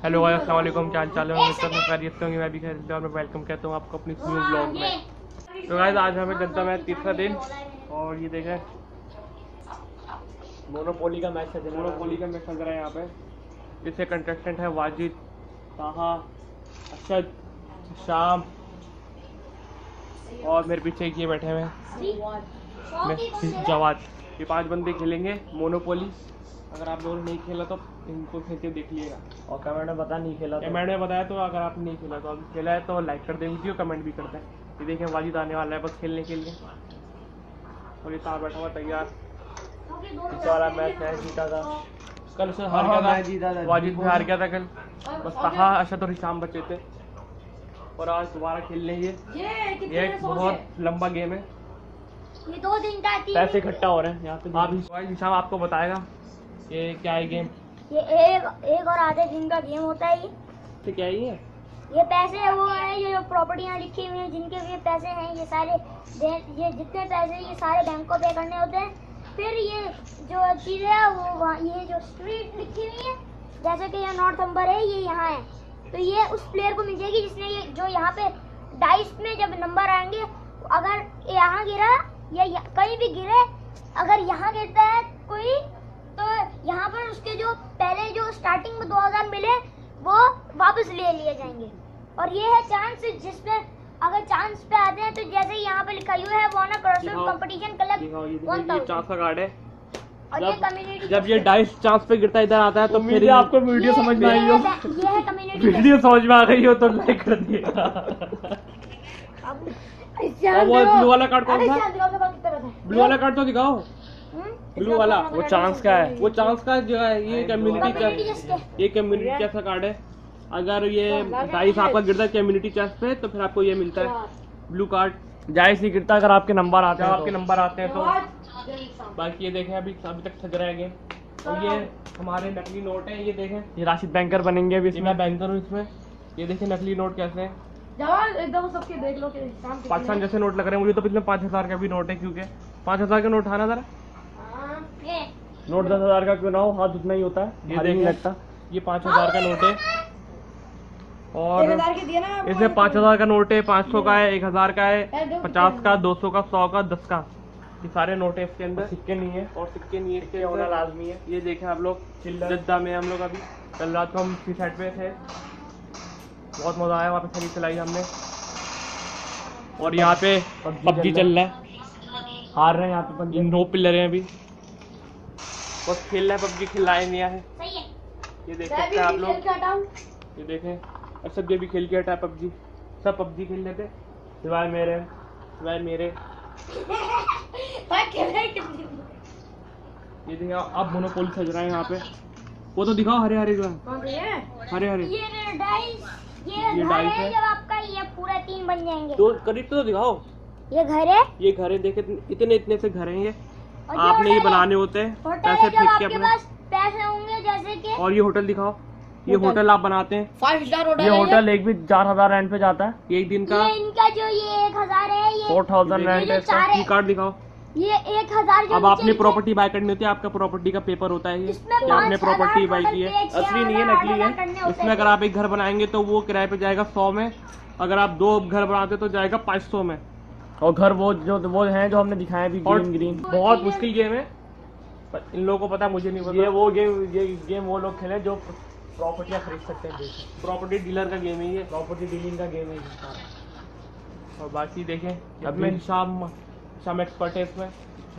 Hello guys, अस्सलाम वालेकुम। क्या हाल चाल है? उम्मीद करता हूं खैरियत से होंगे। मैं भी खैरियत से और मैं वेलकम कहता हूं आपको अपनी न्यू ब्लॉग में। तो गाइस आज हमें जनता मैच तीसरा दिन और ये देखें मोनोपोली का मैच चल रहा है यहाँ पे। जिससे कंटेस्टेंट है वाजिद, ताहा, अरशद, शाम और मेरे पीछे ये बैठे हुए हैं जवाद। ये 5 बंदे खेलेंगे मोनोपोली। अगर आप लोगों ने नहीं खेला तो इनको खेल के देख लीजिएगा। और कमेंट में बता नहीं खेला, कमेंट में बताया तो अगर आपने नहीं खेला तो अभी खेला है तो लाइक कर दे वीडियो, कमेंट भी करते हैं। ये देखें वाजिद आने वाला है बस खेलने के लिए और ये तार बैठा हुआ तैयार। वाला मैच मैं जीता था कल से हार गया था, वाजिद भी हार गया था कल। बस ताहा, अरशद और हिशाम बचे थे और आज दोबारा खेल लेंगे। ये एक बहुत लंबा गेम है, ये 2 दिन का पैसे इकट्ठा हो रहे हैं यहाँ पे। आप हिशाम आपको बताएगा ये क्या है गेम। ये एक और आधे दिन का गेम होता है। ये क्या है? ये पैसे वो है, ये जो प्रॉपर्टियाँ लिखी हुई हैं जिनके भी पैसे हैं, ये सारे ये जितने पैसे ये सारे बैंक को पे करने होते हैं। फिर ये जो चीज़ है वो ये जो स्ट्रीट लिखी हुई है, जैसे कि ये नॉर्थ नंबर है, ये यहाँ है, तो ये उस प्लेयर को मिल जाएगी जिसने ये जो यहाँ पे डाइस में जब नंबर आएंगे, अगर यहाँ गिरा या कहीं भी गिरे, अगर यहाँ गिरता है कोई तो यहाँ पर उसके जो पहले जो स्टार्टिंग में 2000 मिले वो वापस ले लिए जाएंगे। और ये है चांस, जिसमें अगर चांस पे आते हैं तो जैसे यहाँ पे लिखा हुआ है वॉन कंपटीशन कलेक्ट 1000। चांस का कार्ड है। और ये कम्युनिटी जब ये डाइस चांस पे गिरता इधर आता है तो फिर आपको वीडियो समझ में आई हो, ये है कम्युनिटी। वीडियो समझ में आ गई हो तो लाइक कर दिएगा। और वो ब्लू वाला कार्ड कौन सा? ब्लू वाला कार्ड तो दिखाओ। ब्लू वाला वो चांस का है, वो चांस का जो है ये कम्युनिटी चेस्ट कार्ड है। अगर ये डाइस आपका गिरता है कम्युनिटी चेस्ट पे तो फिर आपको ये मिलता है ब्लू कार्ड। डाइस नहीं गिरता अगर आपके नंबर आते हैं तो। बाकी ये देखें अभी तक सज रहा है गेम। और ये हमारे नकली नोट है, ये देखें ये राशिद बैंकर बनेंगे अभी। मैं बैंकर हूँ इसमें। ये देखें नकली नोट कैसे हैं, एकदम सबके देख लो कि पाकिस्तान जैसे नोट लग रहे हैं मुझे। तो पिछले 5000 का भी नोट है, क्योंकि 5000 का नोट था ना जरा। नोट 10,000 का क्यों ना हो, हाथ उतना ही होता है, ये नहीं लगता। ये 5000 का नोट है और इसमें 5000 का नोट है, 500 का है, 1000 का है, 50 का, 200 का, 100 का, 10 का। ये सारे नोट है इसके अंदर। सिक्के नहीं है और सिक्के नहीं है, इसके होना लाजमी है। ये देखें आप लोग जद्दा में हम लोग अभी कल रात को हम सी साइड पे थे, बहुत मजा आया वहाँ पे, खरीद चलाई हमने। और यहाँ पे पबजी चल रहा है, हार रहे हैं यहाँ पे 9 प्लेयर हैं अभी, बस खेल रहा है पबजी, खिलाए नहीं है। ये देख सकते हैं आप लोग, ये देखें और सब ये भी खेल के हटा है पबजी। सब पबजी खेल लेते सिवाय मेरे। ये देखिए अब मोनोपोली सज रहा है यहाँ पे। वो तो दिखाओ हरे जो है, हरे ये डाइस है। जब आपका ये पूरा 3 बन जाएंगे तो करीब तो दिखाओ। ये घर है, देखे इतने से घर हैं ये, आपने ये बनाने होते हैं पैसे फेंक के अपने। पैसे होंगे जैसे कि। और ये होटल दिखाओ, ये होटल आप बनाते हैं 5 स्टार होटल। ये होटल एक भी 4000 रेंट पे जाता है एक दिन का। ये इनका जो ये 1000 है, ये 4000 रेंट है इसका। की कार्ड दिखाओ। ये 1000। अब आपने प्रॉपर्टी बाय करनी होती है, आपका प्रॉपर्टी का पेपर होता है ये कि आपने प्रॉपर्टी बाय की है। असली नहीं है, नकली है। इसमें अगर आप एक घर बनाएंगे तो वो किराए पे जाएगा 100 में, अगर आप 2 घर बनाते तो जाएगा 500 में। और घर वो हैं जो हमने दिखाए भी, ग्रीन। बहुत मुश्किल गेम है पर इन लोगों को पता, मुझे नहीं पता। ये गेम वो लोग खेले जो प्रॉपर्टियाँ खरीद सकते हैं। प्रॉपर्टी डीलर का गेम है ये, प्रॉपर्टी डीलिंग का गेम है। और बाकी देखें अभी शाम एक्सपर्ट है इसमें,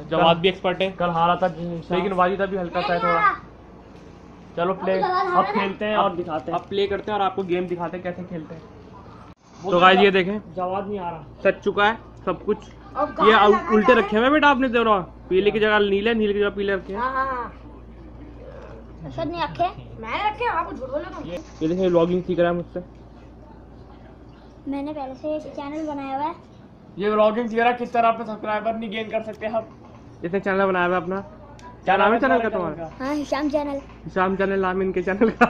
जवाब भी एक्सपर्ट है। कल हारा था लेकिन वाजिद अभी हल्का सा है थोड़ा। चलो अब खेलते हैं और दिखाते हैं, अब प्ले करते हैं और आपको गेम दिखाते हैं कैसे खेलते हैं। तो गाइस ये देखें जवाब नहीं आ रहा, सच चुका है सब कुछ। ये उल्टे रखे हुए बेटा आपने, दे रहा पीले की जगह नीले की जगह पीले रखे हैं। नहीं रखे, मैंने रखे, आपको झूठ बोल रहा हूं। ये देखें व्लॉगिंग सीख रहा है मुझसे, मैंने पहले से एक चैनल बनाया हुआ है। ये व्लॉगिंग सीख रहा है किस तरह अपने सब्सक्राइबर नहीं गेन कर सकते हम। इसने चैनल बनाया हुआ अपना, क्या नाम है चैनल का तुम्हारा? हाँ, हिशाम चैनल नाम है इनके चैनल का।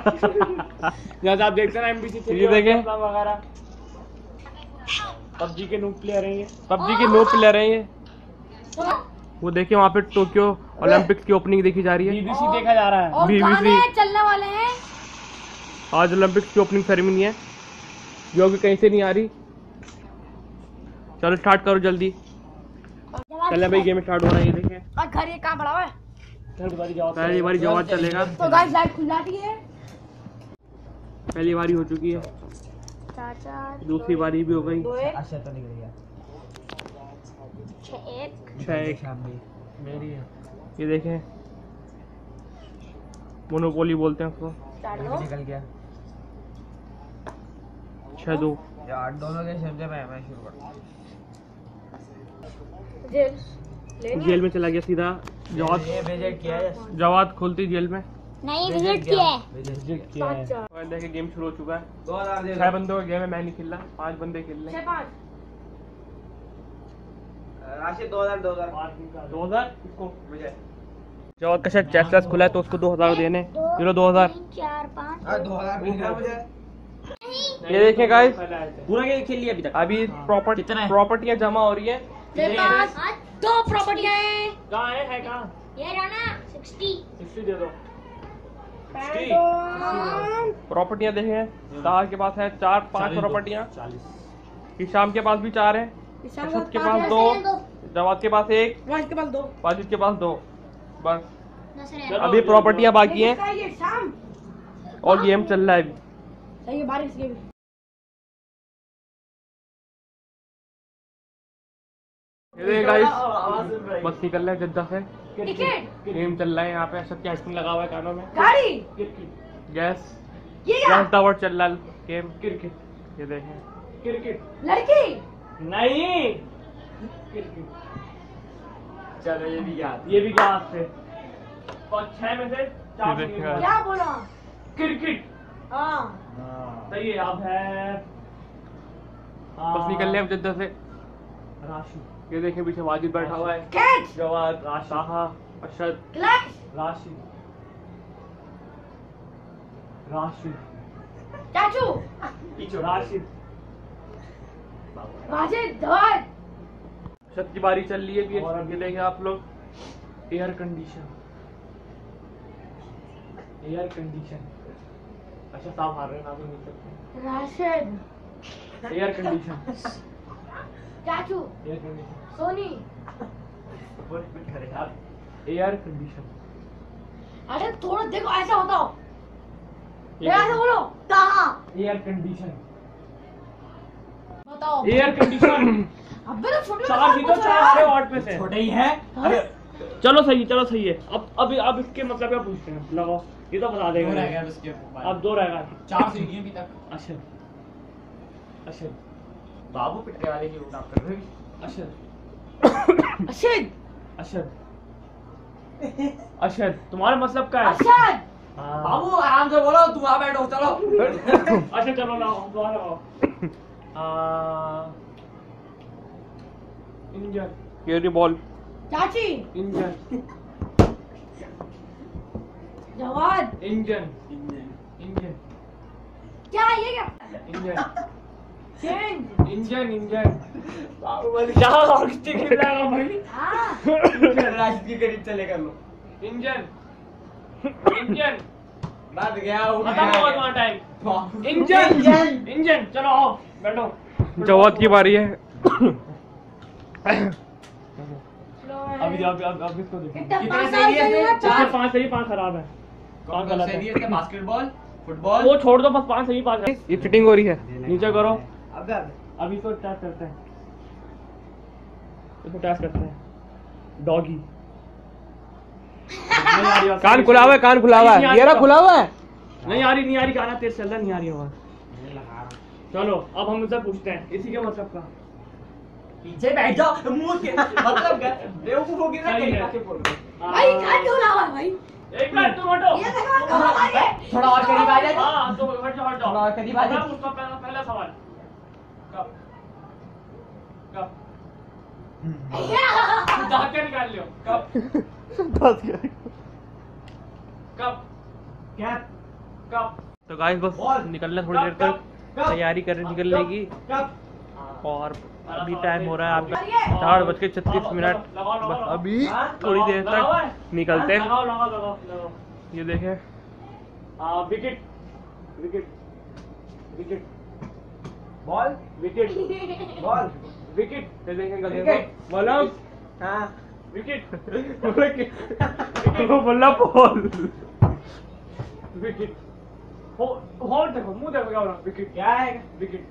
जैसा आप देखते हैं MBC, ये देखें वगैरह पबजी के नूब प्लेयर हैं ये। वो देखिए वहाँ पे टोक्यो ओलंपिक्स की ओपनिंग देखी जा रही है, BBC देखा जा रहा है, BBC चलने वाले हैं। आज ओलंपिक्स की ओपनिंग सेरेमनी है जो कि कहीं से नहीं आ रही। चलो स्टार्ट करो जल्दी। चले भाई गेम स्टार्ट हो रहा है। ये देखें घर ये कहाँ पड़ा हुआ है? पहली बारी जवाब चलेगा। तो गाइस लाइट खुल जाती है। पहली बारी हो चुकी है, दूसरी बारी भी हो गई। 6-1 मेरी है। ये देखें मोनोपोली बोलते हैं उसको। निकल गया 6-2 यार, दोनों के शब्द मैं शुरू कर। जेल में चला गया सीधा। जवाब ये विजिट किया है। जवाब खुलती जेल में। नहीं विजिट किया है। विजिट किया है। और देखिए गेम शुरू हो चुका है। 2000 दे 6 बंदों का गेम है, मैं नहीं खेल रहा, 5 बंदे खेल रहे हैं। राशि 2000 इसको मुझे जवाब का शायद चेस्ट खुला है तो उसको 2000 देने। चलो 2000। 4 5 2000 मिल रहा मुझे। ये देखें गाइस, पूरा गेम खेल लिया अभी तक। अभी प्रॉपर्टियां जमा हो रही है। मेरे पास 2 प्रॉपर्टियां हैं। कहाँ है कहाँ? ये राना 60 60 दे दो। प्रॉपर्टियां देखें, तार के पास है 4-5 प्रॉपर्टियां। हिशाम के पास भी 4 है, अशद के पास 2, जवाद के पास 1, वाजिद के पास 2। बस अभी प्रॉपर्टियां बाकी हैं और गेम चल रहा है अभी। ये गाइस बस निकल रहा है जद्दा से। गेम चल रहा है यहाँ पे। अशद की हेडफोन लगा हुआ है कानों में। गैस टावर चल रहा है गेम। क्रिकेट ये देखें। क्रिकेट लड़की नहीं। चलो ये भी याद। ये भी याद से। और 6 में से 4 क्या बोला? क्रिकेट हाँ सही है। अब है बस निकल रहे हैं जद्दा से। राशि ये देखें पीछे वाजिद बैठा हुआ है। कैच जवाद, ताहा, अशद, क्लच राशि राशि चाचू पीछे राशि वाजिद धवन अशद की बारी चल रही है। ये देखें आप लोग, एयर कंडीशन। अच्छा साफ हार रहे हैं ना, तो नहीं सकते। Rashid air condition. चाचू air condition. Soni air condition. अरे थोड़ा देखो ऐसा बताओ। ऐसा बोलो ताहा एयर कंडीशन। बताओ एयर कंडीशन। अबे तो छोटे 4 ही तो 4 वाट में से। छोटे ही है। अरे चलो सही है। अब इसके मतलब क्या पूछते हैं? लगाओ, ये तो बता देगा। अब 2 रहेगा। 4 सीढ़ी अभी तक। अशद बाबू पिटने वाले की उठा कर रहे। अशद अशद अशद तुम्हारा मतलब क्या है? अशद बाबू आराम से बोलो, तू वहां बैठो। चलो अच्छा चलो लाओ दोबारा लाओ। इंजन। केरी बॉल। चाची इंजन। जवाद इंजन। क्या ये क्या इंजन। Change engine. क्या ऑक्सीजन गिर जाएगा भाई। हाँ राशि की करीब चले कर लो। इंजन। बात गया वो खत्म होगा तुम्हारा टाइम। इंजन चलो आओ बैठो। जवाद की बारी है। अभी इसको देखो। कितना चार 5 सही 5 खराब है। कौन कौन से दिए थे? Basketball, football. वो छोड़ दो, बस 5 सही 5 है। ये फिटिंग हो रही है। नीचे करो। अभी इसको टेस्ट करते हैं। डॉगी। कान खुला हुआ है। ये रहा खुला हुआ है। नहीं आ रही गाना तेज चल रहा, नहीं आ रही आवाज। चलो अब हम मुझसे पूछते हैं इसी के मतलब का। पीछे बैठ जाओ। मुंह के मतलब क्या? बेवकूफ हो गया ना। भाई क्या क्यों लावा भाई? एक मिनट तुम हटो। ये देखो कहाँ आ गए? थोड़ा और करीब आ जाए। हाँ तो हट जाओ। थोड़ा और करीब आ जाए। मैं पूछता हूं पहला सवाल। कब दांत क्या निकाल लियो? कब तो गाइस बस निकलना थोड़ी देर तक तैयारी कर निकलने की। और अभी टाइम हो रहा है आपका 4:36। बस अभी थोड़ी देर तक निकलते हैं। ये देखें wicket wicket wicket ball wicket ball wicket देखेंगे विकेट। बोलो हाँ विकेट बोला बॉल विकेट होल्ड देखो मुंह देखो क्या हो रहा विकेट क्या है विकेट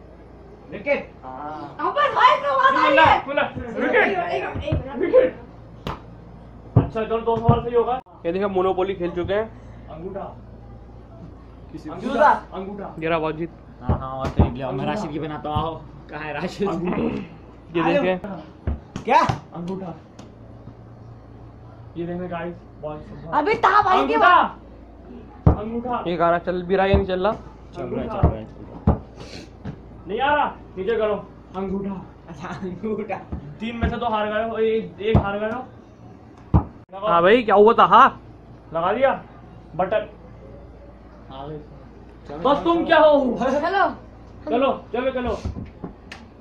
विकेट बस भाई बोला विकेट विकेट अच्छा चलो 2 सवाल सही होगा। ये देखो मोनोपोली खेल चुके हैं। अंगूठा जूता अंगूठा गिरा वाजिद। हाँ हाँ और खरीद लिया मैं राशिद की बनाता हूँ कहाँ है राशिद ये देखिए क्या अंगूठा ये देखिए गाइस बॉयज अभी था भाई के अंगूठा अंगूठा ये गाना चल भी रहा है या नहीं चल रहा चल रहा है नहीं आ रहा नीचे करो अंगूठा अच्छा अंगूठा 3 में से 2 हार गए हो एक हार गए हो। हाँ भाई क्या हुआ था हाँ लगा दिया बटन बस तुम क्या हो चलो चलो चलो चलो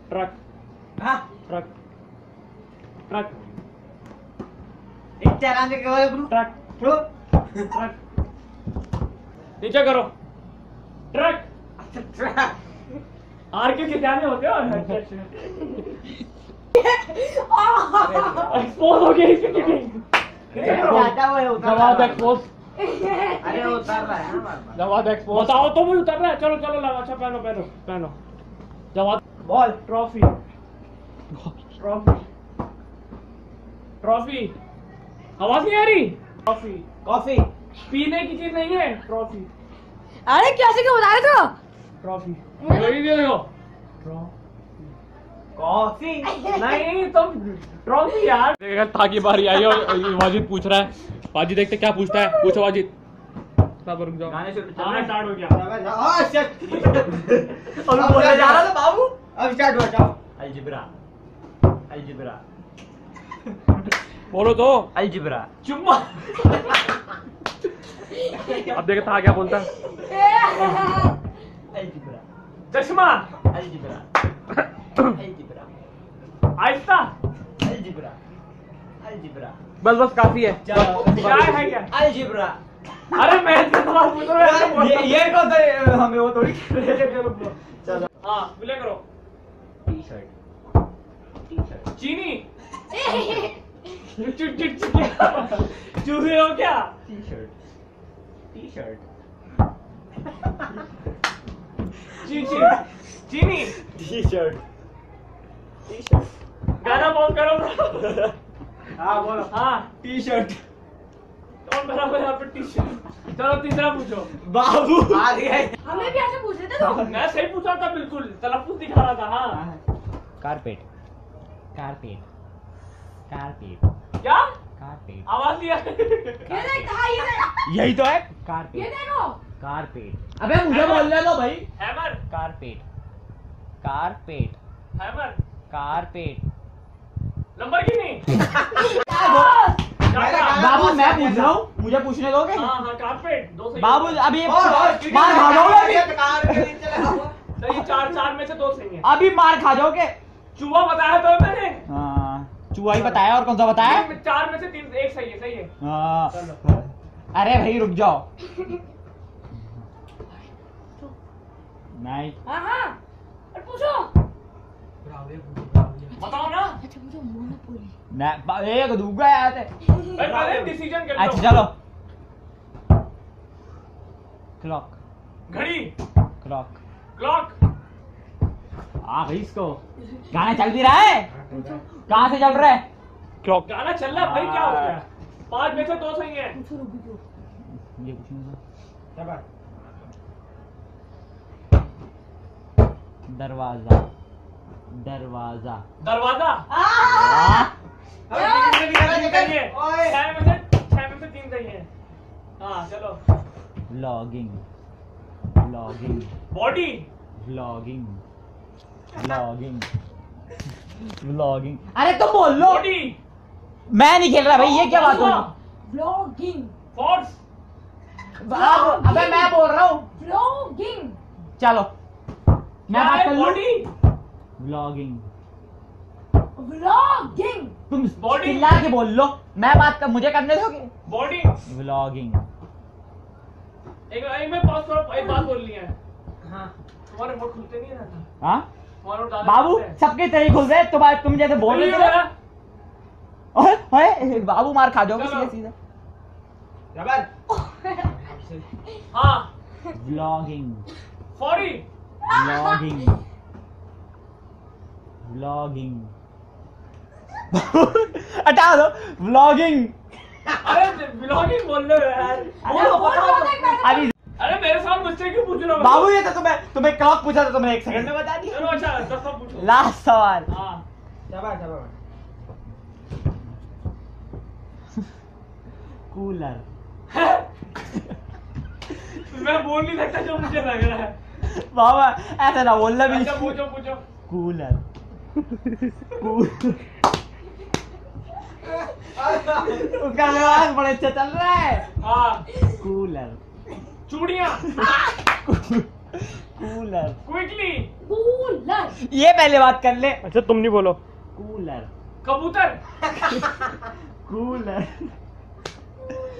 ट्रक हाँ ट्रक ट्रक एक चलाने के बाद ट्रक ट्रक नीचे करो ट्रक आर के जाने होते हो एक्सपोज हो गया जवाब एक्सपोज अरे उतर रहा है ना जवाब एक्सपोज बताओ तो मुझे उतर रहा है चलो चलो लगा अच्छा पहनो पहनो पहनो जवाब बॉल ट्रॉफी ट्रॉफी ट्रॉफी आवाज नहीं आ रही ट्रॉफी कॉफी पीने की चीज नहीं है ट्रॉफी अरे कैसे क्यों बता रहे थे ट्रॉफी यही दे दो कॉफी नहीं तुम ट्रॉफी यार देखा था की बारी आई और वाजिद पूछ रहा है वाजिद देखते क्या पूछता है पूछो वाजिद सब रुक जाओ गाने शुरू हाँ स्टार्ट हो गया हाँ अभी बोलने जा रहा था बाबू अब स्टार्ट हो जाओ अलजिब्रा अलजिब्रा बोलो तो अलजिब्रा चुम्मा अब देखो था क्या बोलता है अलजिब्रा चश्मा अलजिब्रा अलजिब्रा आहिस्ता अलजिब्रा अलजिब्रा बस बस काफी है चलो क्या है क्या अलजिब्रा अरे मैं इसका सवाल पूछ रहा हूँ ये कौन सा हमें वो थोड़ी चलो हाँ विले करो टी शर्ट चीनी चूहे हो क्या टी शर्ट चीनी टी शर्ट गाना बॉल करो हाँ बोलो हाँ टी शर्ट कौन बराबर यहाँ पे टी शर्ट चलो तीसरा पूछो बाबू आ गए हमें भी ऐसे पूछ रहे थे तो मैं सही पूछा था बिल्कुल तलफ्फुज दिखा रहा था हाँ कारपेट कारपेट कारपेट क्या कारपेट आवाज दिया ये देख कहा ये देख यही तो है ये कारपेट देखो कारपेट अबे मुझे बोलने दो भाई hammer carpet carpet hammer carpet number की नहीं बाबू मैं पूछ रहा हूँ मुझे पूछने दोगे हाँ हाँ कारपेट 2 सही बाबू है। अभी मार खा जाओगे अभी सही 4 में से 2 सही है अभी मार खा जाओगे चूहा बताया तो मैंने हाँ चूहा ही बताया और कौन सा बताया 4 में से 3 1 सही है हाँ चलो अरे भाई रुक जाओ नहीं हाँ हाँ और पूछो बताओ ना अच्छा पूछो मोनोपोली एक दूंगा यार भाई पहले डिसीजन कर लो अच्छा चलो क्लॉक घड़ी क्लॉक क्लॉक आ गई इसको गाना चल भी रहा है कहाँ से चल रहा है क्लॉक गाना चल रहा है भाई क्या हो गया 5 में से 2 सही है पूछो रुको ये कुछ नहीं दरवाजा दरवाजा दरवाजा हाँ? 6 में से 3 सही है हाँ चलो logging logging body vlogging vlogging vlogging अरे तुम बोल लो बॉडी मैं नहीं खेल रहा भाई ये क्या बात हुई व्लॉगिंग फोर्स अबे मैं बोल रहा हूँ व्लॉगिंग चलो मैं बात कर लूं बॉडी व्लॉगिंग व्लॉगिंग तुम Body. चिल्ला के बोल लो मैं बात कर मुझे करने दोगे बॉडी व्लॉगिंग एक में पास करो, एक बात बोलनी है। हाँ तुम्हारे मोड खुलते नहीं है ना? हाँ तुम्हारे मोड बाबू सबके तरीके खुल रहे, तुम जैसे बोल रहे थे। ओए बाबू मार खा जाओगे सीधे सीधे। हाँ व्लॉगिंग सॉरी व्लॉगिंग हटा दो व्लॉगिंग। अरे व्लॉगिंग बोल रहे हो यार। अरे मेरे साथ मुझसे क्यों पूछ रहे हो? बाबू ये तो तुम्हें क्लॉक पूछा था, तुमने 1 सेकंड में बता दिया। चलो अच्छा 10 सब पूछो। लास्ट सवाल। हाँ कूलर। मैं बोल नहीं सकता जो मुझे लग रहा है। बाबा ऐसा ना बोलना भी। अच्छा पूछो। कूलर। उसका लिबास बड़े अच्छा चल रहा है। हाँ कूलर। चूड़ियाँ। कूलर। क्विकली। ये पहले बात कर ले। अच्छा तुम नहीं बोलो। कूलर। कबूतर। कूलर।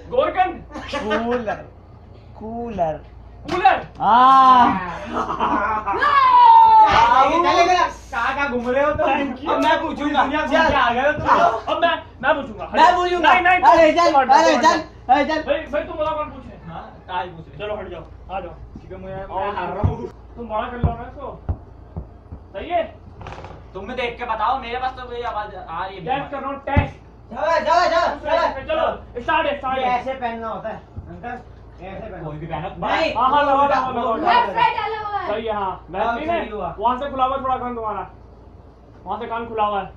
गोरकन। कूलर। कूलर। कूलर। कहाँ घूम रहे हो तुम? अब मैं पूछूंगा। आ गए हो तुम। अब मैं पूछूंगा। मैं पूछूंगा। नहीं अरे चल। भाई तुम बोला कौन पूछे? हाँ पूछ। चलो हट जाओ, आ जाओ। ठीक है मैं हार रहा हूँ। तुम बड़ा कर लो ना इसको। सही है। तुम देख के बताओ, मेरे पास तो कोई आवाज आ रही है। टेस्ट कर रहा हूँ, टेस्ट। चलो स्टार्ट। ऐसे पहनना होता है अंकल, ऐसे पहनना। कोई भी पहना। नहीं हाँ लगाओ। है। सही है। हाँ बेहतरीन है। वहाँ से खुला हुआ थोड़ा कान तुम्हारा, वहाँ से कान खुला हुआ है।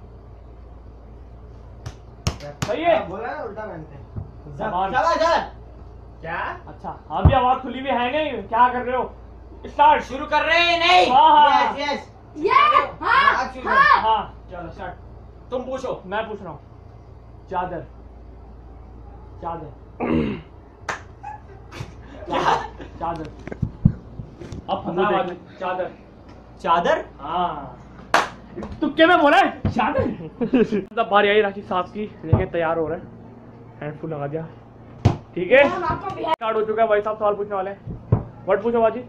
सही है। बोला ना उल्टा पहनते हैं। क्या? अच्छा अभी आवाज खुली भी है नहीं, क्या कर रहे हो? स्टार्ट। शुरू कर रहे हैं नहीं? हाँ यस हाँ चलो स्टार्ट। तुम पूछो। मैं पूछ रहा हूँ। चादर। अब चादर। चादर। हाँ तुक्के में बोला है चादर। मतलब बारी आई राशि साहब की, देखें तैयार हो रहे हैं, हैंडफुल लगा दिया। ठीक है स्टार्ट हो चुका है। भाई साहब सवाल पूछने वाले हैं। वर्ड पूछो बाजी।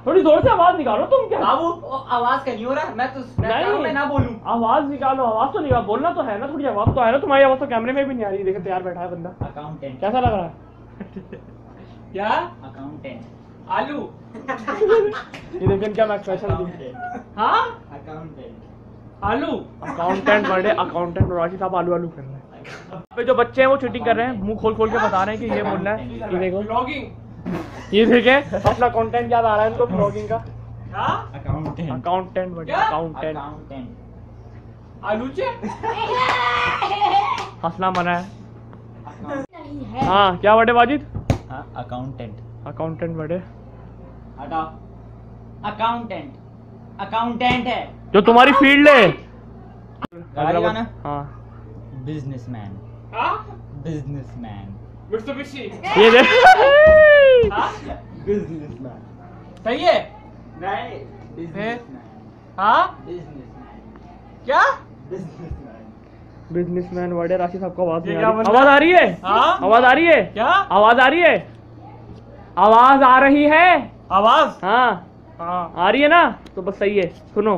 थोड़ी जोर से आवाज निकालो तुम। क्या बाबू आवाज का नहीं हो रहा? मैं ना बोलूं। आवाज निकालो। आवाज तो निकालो, बोलना तो है ना, थोड़ी आवाज तो है ना। तुम्हारी आवाज तो कैमरे में भी नहीं आ रही। देखे तैयार बैठा है बंदा। अकाउंटेंट। कैसा लग रहा है? क्या? अकाउंटेंट। आलू। ये देखें क्या मैं एक्सप्रेशन दी। हाँ अकाउंटेंट। आलू। अकाउंटेंट वर्ड है, अकाउंटेंट। राशि साहब आलू आलू कर रहे हैं। यहाँ पे जो बच्चे हैं वो चीटिंग कर रहे हैं, मुंह खोल के बता रहे हैं कि ये बोलना है। ये देखो ब्लॉगिंग। ये देखे अपना कंटेंट याद आ रहा है इनको ब्लॉगिंग का। Accountant word. अकाउंटेंट। आलूचे। हंसना मना है। हाँ क्या वर्ड है वाजिद? अकाउंटेंट वर्ड है। हटाओ। अकाउंटेंट है जो तुम्हारी फील्ड है। हाँ बिजनेसमैन। ये देख। बिजनेसमैन। सही है। नहीं हाँ क्या? बिजनेसमैन। बिजनेसमैन वर्ड है। राशि साहब को आवाज नहीं आ रही। आवाज आ रही है? हाँ आवाज आ रही है। क्या आवाज आ रही है? आवाज आ रही है। आवाज हाँ आ रही है ना, तो बस सही है। सुनो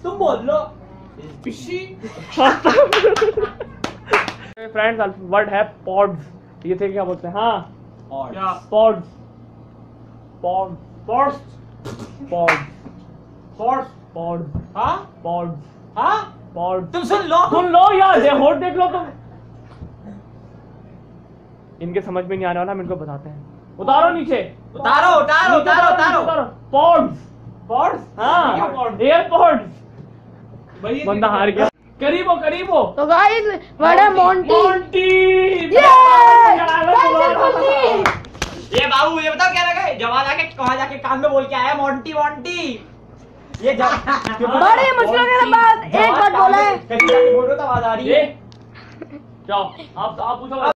तुम बोल लो। फ्रेंड्स वर्ड है पॉड्स। ये थे क्या बोलते हैं? हाँ क्या? पॉड्स। तुम सुन लो यार, होट देख लो तुम। इनके समझ में नहीं आने वाला, हम इनको बताते हैं। उतारो नीचे। उतारो। पॉड्स हाँ एयरपॉड्स। बंदा हार गया। करीब हो। तो गाइस वर्ड है मोंटी। ये बाबू ये बताओ क्या लगा है? जब वहाँ जाके कान में बोल के आया मोंटी। ये बड़ी मुश्किल के बाद एक बार बोला है। बोलो तो आवाज आ रही है। जाओ आप पूछो।